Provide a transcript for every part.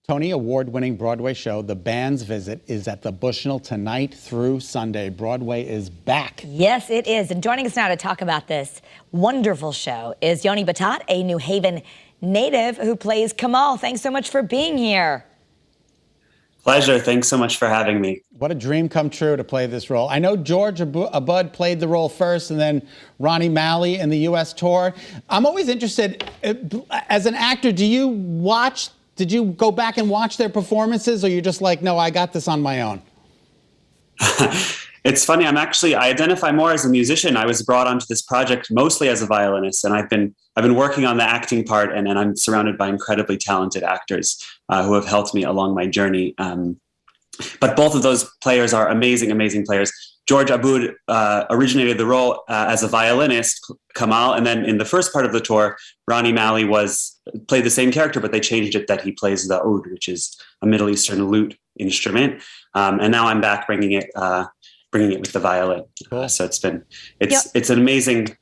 Tony Award Winning Broadway show, The Band's Visit, is at the Bushnell tonight through Sunday. Broadway is back. Yes, it is. And joining us now to talk about this wonderful show is Yoni Battat, a New Haven native who plays Camal. Thanks so much for being here. Pleasure. Thanks so much for having me. What a dream come true to play this role. I know George Abud played the role first, and then Ronnie Malley in the U.S. tour. I'm always interested, as an actor, did you go back and watch their performances, or you're just like, no, I got this on my own? It's funny. I identify more as a musician. I was brought onto this project mostly as a violinist, and I've been working on the acting part, and I'm surrounded by incredibly talented actors who have helped me along my journey. But both of those players are amazing, amazing players. George Abud originated the role as a violinist, Camal, and then in the first part of the tour, Ronnie Malley played the same character, but they changed it that he plays the oud, which is a Middle Eastern lute instrument. And now I'm back bringing it with the violin. Cool. So it's an amazing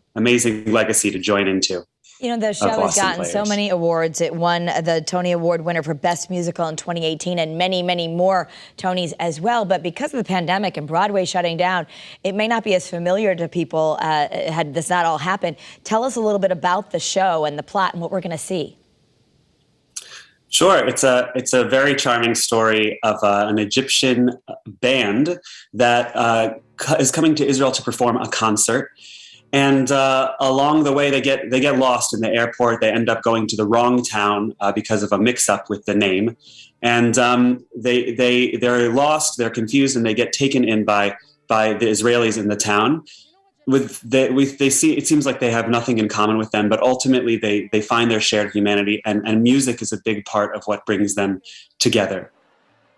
legacy to join into. You know, the show has gotten so many awards. It won the Tony Award winner for Best Musical in 2018 and many, many more Tonys as well. But because of the pandemic and Broadway shutting down, it may not be as familiar to people had this not all happened. Tell us a little bit about the show and the plot and what we're going to see. Sure. It's a very charming story of an Egyptian band that is coming to Israel to perform a concert. And along the way, they get lost in the airport. They end up going to the wrong town because of a mix-up with the name, and they're lost. They're confused, and they get taken in by the Israelis in the town. It seems like they have nothing in common with them, but ultimately they find their shared humanity, and music is a big part of what brings them together.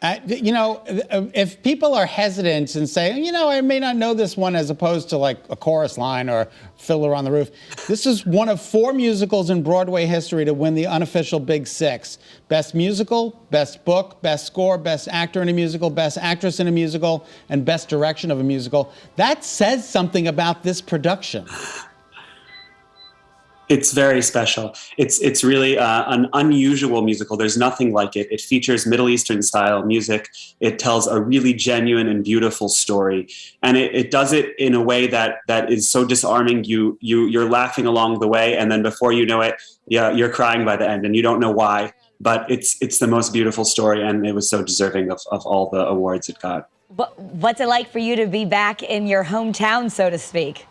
If people are hesitant and say, I may not know this one as opposed to like a chorus line or Fiddler on the Roof, this is one of 4 musicals in Broadway history to win the unofficial Big Six. Best Musical, Best Book, Best Score, Best Actor in a Musical, Best Actress in a Musical, and Best Direction of a Musical. That says something about this production. It's very special. It's really an unusual musical. There's nothing like it. It features Middle Eastern style music. It tells a really genuine and beautiful story, and it does it in a way that is so disarming. You're laughing along the way, and then before you know it, you're crying by the end, and you don't know why. But it's the most beautiful story, and it was so deserving of all the awards it got. What's it like for you to be back in your hometown, so to speak?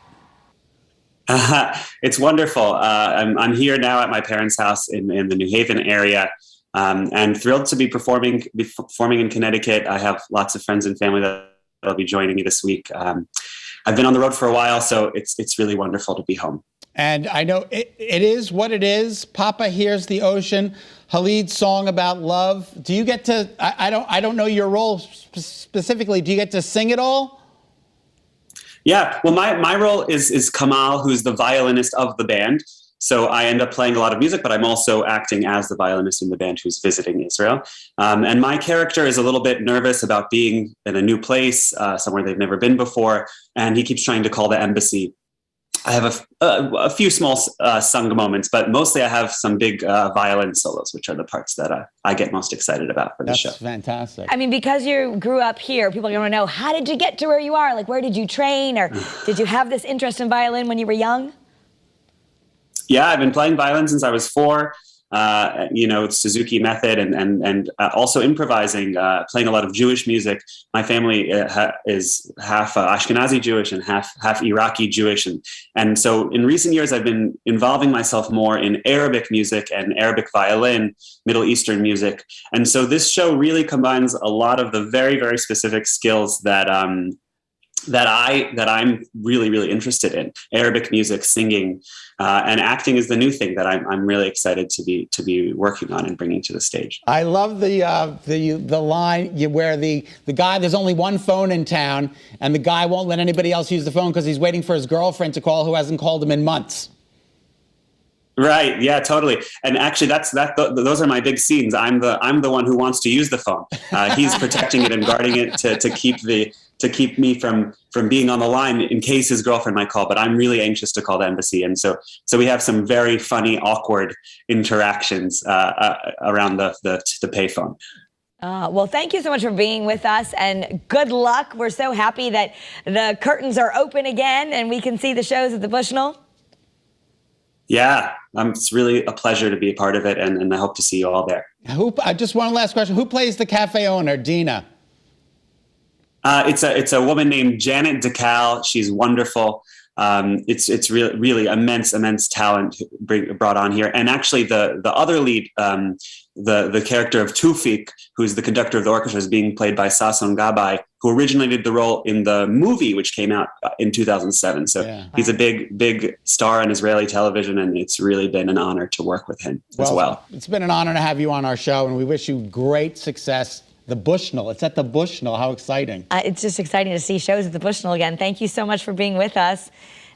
It's wonderful. I'm here now at my parents' house in the New Haven area, and thrilled to be performing in Connecticut. I have lots of friends and family that'll be joining me this week. I've been on the road for a while, so it's really wonderful to be home. And I know it is what it is. Papa Hears the Ocean, Khalid's song about love. Do you get to? I don't know your role specifically. Do you get to sing it all? Yeah, well, my role is Camal, who's the violinist of the band. So I end up playing a lot of music, but I'm also acting as the violinist in the band who's visiting Israel. And my character is a little bit nervous about being in a new place, somewhere they've never been before, and he keeps trying to call the embassy. I have a few small sung moments, but mostly I have some big violin solos, which are the parts that I get most excited about for the show. That's fantastic. I mean, because you grew up here, people are going to know, how did you get to where you are? Like, where did you train? Or did you have this interest in violin when you were young? Yeah, I've been playing violin since I was 4. Suzuki method and also improvising, playing a lot of Jewish music. My family is half Ashkenazi Jewish and half Iraqi Jewish. And so in recent years, I've been involving myself more in Arabic music and Arabic violin, Middle Eastern music. And so this show really combines a lot of the very, very specific skills that I'm really, really interested in. Arabic music, singing, and acting is the new thing that I'm really excited to be working on and bringing to the stage. I love the line where the guy, there's only one phone in town, and the guy won't let anybody else use the phone because he's waiting for his girlfriend to call, who hasn't called him in months. Right. Yeah, totally. And actually those are my big scenes. I'm the one who wants to use the phone. He's protecting it and guarding it to keep to keep me from being on the line in case his girlfriend might call. But I'm really anxious to call the embassy, and so we have some very funny, awkward interactions around the payphone. Well, thank you so much for being with us, and good luck. We're so happy that the curtains are open again and we can see the shows at the Bushnell. Yeah, it's really a pleasure to be a part of it, and I hope to see you all there. Just one last question. Who plays the cafe owner, Dina? It's a woman named Janet DeCal. She's wonderful. It's really immense talent brought on here. And actually the other lead, the character of Tufik, who's the conductor of the orchestra, is being played by Sason Gabay, who originally did the role in the movie, which came out in 2007. So he's a big star on Israeli television, and it's really been an honor to work with him as well. It's been an honor to have you on our show, and we wish you great success. The Bushnell. It's at the Bushnell. How exciting. It's just exciting to see shows at the Bushnell again. Thank you so much for being with us.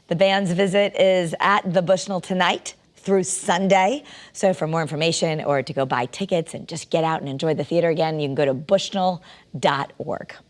The band's visit is at the Bushnell tonight through Sunday. So for more information or to go buy tickets and just get out and enjoy the theater again, you can go to bushnell.org.